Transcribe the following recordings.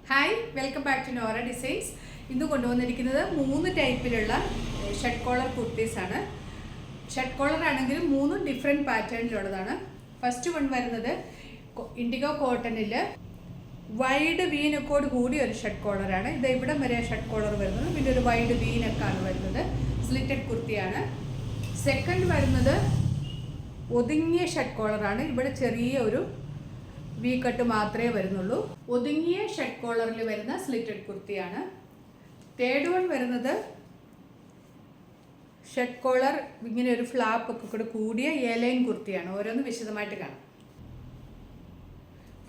Hi, welcome back to Nora designs. ഇന്ന് കൊണ്ടുവന്നിരിക്കുന്നത് 3 ടൈപ്പിലുള്ള ഷർട്ട് കോളർ കുർത്തീസാണ്. ഷർട്ട് കോളർ ആണെങ്കിൽ 3 ഡിഫറെൻറ്റ് പാറ്റേണിലുള്ളതാണ്. ഫസ്റ്റ് വൺ വരുന്നത് ഇൻഡിഗോ കോട്ടണിൽ വൈഡ് വീനക്കോട് കൂടിയ ഒരു ഷർട്ട് കോളറാണ്. ഇത് ഇവിടം വരെ ഷർട്ട് കോളർ വരുന്നത്, പിന്നെ ഒരു വൈഡ് വീനക്കാണ് വരുന്നത്. സ്ലിറ്റഡ് കുർത്തിയാണ്. സെക്കൻഡ് വരുന്നത് ഒതുങ്ങിയ ഷർട്ട് കോളറാണ്. ഇവിടെ ചെറിയ ഒരു വി കട്ട് മാത്രമേ വരുന്നുള്ളൂ. ഒതുങ്ങിയ ഷർട്ട് കോളറിൽ വരുന്ന സ്ലിറ്റഡ് കുർത്തിയാണ്. തേർഡ് വൺ വരുന്നത് ഷർട്ട് കോളർ ഇങ്ങനെ ഒരു ഫ്ലാപ്പ് ഒക്കെ കൂടെ കൂടിയ എലൈൻ കുർത്തിയാണ്. ഓരോന്ന് വിശദമായിട്ട് കാണാം.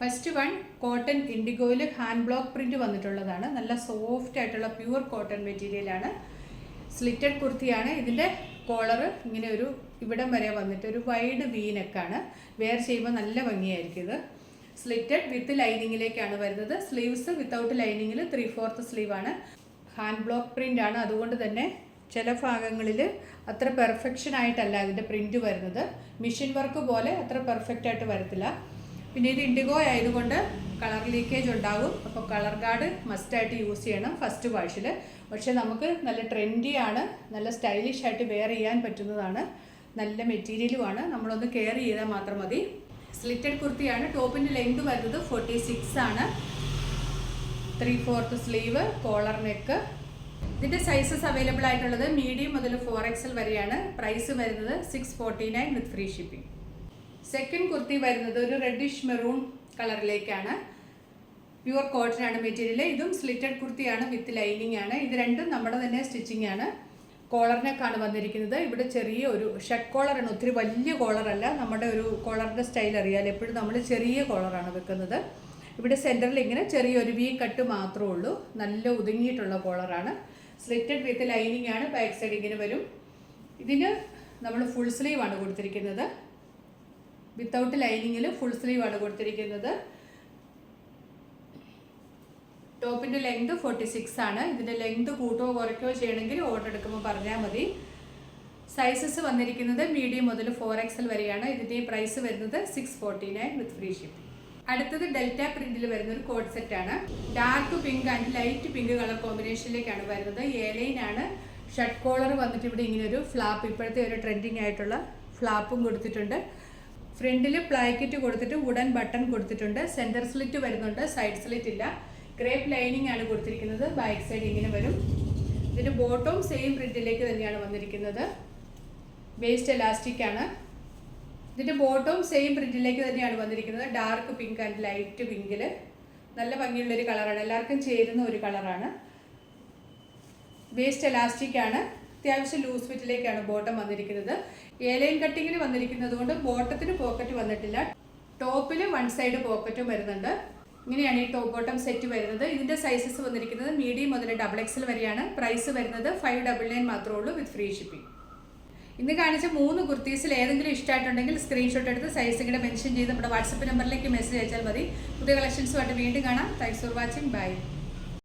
ഫസ്റ്റ് വൺ കോട്ടൺ ഇൻഡിഗോയിൽ ഹാൻഡ് ബ്ലോക്ക് പ്രിന്റ് വന്നിട്ടുള്ളതാണ്. നല്ല സോഫ്റ്റ് ആയിട്ടുള്ള പ്യുവർ കോട്ടൺ മെറ്റീരിയലാണ്. സ്ലിറ്റഡ് കുർത്തിയാണ്. ഇതിൻ്റെ കോളർ ഇങ്ങനെ ഒരു ഇവിടം വരെ വന്നിട്ട് ഒരു വൈഡ് വീനക്കാണ്. വെയർ ചെയ്യുമ്പോൾ നല്ല ഭംഗിയായിരിക്കും. ഇത് സ്ലിറ്റഡ് വിത്ത് ലൈനിങ്ങിലേക്കാണ് വരുന്നത്. സ്ലീവ്സ് വിത്തൗട്ട് ലൈനിങ്ങിൽ 3/4 സ്ലീവാണ്. ഹാൻഡ് ബ്ലോക്ക് പ്രിൻ്റ് ആണ്. അതുകൊണ്ട് തന്നെ ചില ഭാഗങ്ങളിൽ അത്ര പെർഫെക്ഷൻ ആയിട്ടല്ല ഇതിൻ്റെ പ്രിൻ്റ് വരുന്നത്. മെഷീൻ വർക്ക് പോലെ അത്ര പെർഫെക്റ്റ് ആയിട്ട് വരത്തില്ല. പിന്നെ ഇത് ഇൻഡിഗോ ആയതുകൊണ്ട് കളർ ലീക്കേജ് ഉണ്ടാകും. അപ്പോൾ കളർ ഗാർഡ് മസ്റ്റായിട്ട് യൂസ് ചെയ്യണം ഫസ്റ്റ് വാഷിൽ. പക്ഷേ നമുക്ക് നല്ല ട്രെൻഡിയാണ്, നല്ല സ്റ്റൈലിഷ് ആയിട്ട് വെയർ ചെയ്യാൻ പറ്റുന്നതാണ്. നല്ല മെറ്റീരിയലുമാണ്. നമ്മളൊന്ന് കെയർ ചെയ്താൽ മാത്രം മതി. സ്ലിറ്റഡ് കുർത്തിയാണ്. ടോപ്പിൻ്റെ ലെങ്ത് വരുന്നത് 46 ആണ്. 3/4 സ്ലീവ്, കോളർ നെക്ക്. ഇതിൻ്റെ സൈസസ് അവൈലബിൾ ആയിട്ടുള്ളത് മീഡിയം മുതൽ 4XL വരെയാണ്. പ്രൈസ് വരുന്നത് 649 with free shipping. Second kurti വരുന്നത് ഒരു റെഡിഷ് മെറൂൺ കളറിലേക്കാണ്. പ്യുവർ കോട്ടൺ ആണ് മെറ്റീരിയൽ. ഇതും സ്ലിറ്റഡ് കുർത്തിയാണ് വിത്ത് ലൈനിങ് ആണ്. ഇത് രണ്ടും നമ്മുടെ തന്നെ സ്റ്റിച്ചിങ് ആണ്. കോളർ നെക്കാണ് വന്നിരിക്കുന്നത്. ഇവിടെ ചെറിയ ഒരു ഷർട്ട് കോളറാണ്. ഒത്തിരി വലിയ കോളറല്ല. നമ്മുടെ ഒരു കോളറിൻ്റെ സ്റ്റൈൽ അറിയാമല്ലോ, എപ്പോഴും നമ്മൾ ചെറിയ കോളറാണ് വെക്കുന്നത്. ഇവിടെ സെൻറ്ററിൽ ഇങ്ങനെ ചെറിയൊരു വി കട്ട് മാത്രമേ ഉള്ളൂ. നല്ല ഒതുങ്ങിയിട്ടുള്ള കോളറാണ്. സ്ലിറ്റഡ് വിത്ത് ലൈനിങ് ആണ്. ബാക്ക് സൈഡ് ഇങ്ങനെ വരും. ഇതിന് നമ്മൾ ഫുൾ സ്ലീവ് ആണ് കൊടുത്തിരിക്കുന്നത്. വിത്തൗട്ട് ലൈനിങ്ങിൽ ഫുൾ സ്ലീവ് ആണ് കൊടുത്തിരിക്കുന്നത്. ടോപ്പിൻ്റെ ലെങ്ത് 46 ആണ്. ഇതിൻ്റെ ലെങ്ത് കൂട്ടുകയോ കുറയ്ക്കുകയോ ചെയ്യണമെങ്കിൽ ഓർഡർ എടുക്കുമ്പോൾ പറഞ്ഞാൽ മതി. സൈസസ് വന്നിരിക്കുന്നത് മീഡിയം മുതൽ 4XL വരെയാണ്. ഇതിൻ്റെ പ്രൈസ് വരുന്നത് 649 വിത്ത് ഫ്രീ ഷിപ്പിംഗ്. അടുത്തത് ഡെൽറ്റ പ്രിന്റിൽ വരുന്ന ഒരു കോഡ് സെറ്റാണ്. Dark pink and light pink colour കോമ്പിനേഷനിലേക്കാണ് വരുന്നത്. എലൈൻ ആണ്. ഷർട്ട് കോളർ വന്നിട്ട് ഇവിടെ ഇങ്ങനെ ഒരു ഫ്ലാപ്പ്, ഇപ്പോഴത്തെ ഒരു ട്രെൻഡിങ് ആയിട്ടുള്ള ഫ്ലാപ്പും കൊടുത്തിട്ടുണ്ട്. ഫ്രണ്ടിൽ പ്ലാക്കറ്റ് കൊടുത്തിട്ട് വുഡൻ ബട്ടൺ കൊടുത്തിട്ടുണ്ട്. സെൻറ്റർ സ്ലിറ്റ് വരുന്നുണ്ട്, സൈഡ് സ്ലിറ്റ് ഇല്ല. ക്രേപ്പ് ലൈനിങ് ആണ് കൊടുത്തിരിക്കുന്നത്. ബാക്ക് സൈഡ് ഇങ്ങനെ വരും. ഇതിൻ്റെ ബോട്ടവും സെയിം പ്രിന്റിലേക്ക് തന്നെയാണ് വന്നിരിക്കുന്നത്. വേസ്റ്റ് എലാസ്റ്റിക് ആണ്. ഇതിൻ്റെ ബോട്ടവും സെയിം പ്രിന്റിലേക്ക് തന്നെയാണ് വന്നിരിക്കുന്നത്. ഡാർക്ക് പിങ്ക് ആൻഡ് ലൈറ്റ് പിങ്കിൽ നല്ല ഭംഗിയുള്ളൊരു കളറാണ്. എല്ലാവർക്കും ചേരുന്ന ഒരു കളറാണ്. വേസ്റ്റ് എലാസ്റ്റിക് ആണ്. അത്യാവശ്യം ലൂസ് ഫിറ്റിലേക്കാണ് ബോട്ടം വന്നിരിക്കുന്നത്. എലൈൻ കട്ടിങ്ങിന് വന്നിരിക്കുന്നത് കൊണ്ട് ബോട്ടത്തിന് പോക്കറ്റ് വന്നിട്ടില്ല. ടോപ്പിൽ വൺ സൈഡ് പോക്കറ്റും വരുന്നുണ്ട്. ഇങ്ങനെയാണ് ഈ ടോപ്പ് ബോട്ടം സെറ്റ് വരുന്നത്. ഇതിൻ്റെ സൈസസ് വന്നിരിക്കുന്നത് മീഡിയം മുതൽ XXL വരെയാണ്. പ്രൈസ് വരുന്നത് 599 മാത്രമേ ഉള്ളൂ വിത്ത് ഫ്രീ ഷിപ്പിംഗ്. ഇന്ന് കാണിച്ച 3 കുർത്തീസിൽ ഏതെങ്കിലും ഇഷ്ടമായിട്ടുണ്ടെങ്കിൽ സ്ക്രീൻഷോട്ട് എടുത്ത് സൈസ് ഇങ്ങനെ മെൻഷൻ ചെയ്ത് നമ്മുടെ വാട്സപ്പ് നമ്പറിലേക്ക് മെസ്സേജ് അയച്ചാൽ മതി. പുതിയ കളക്ഷൻസുമായിട്ട് വീണ്ടും കാണാം. Thanks for watching. ബൈ.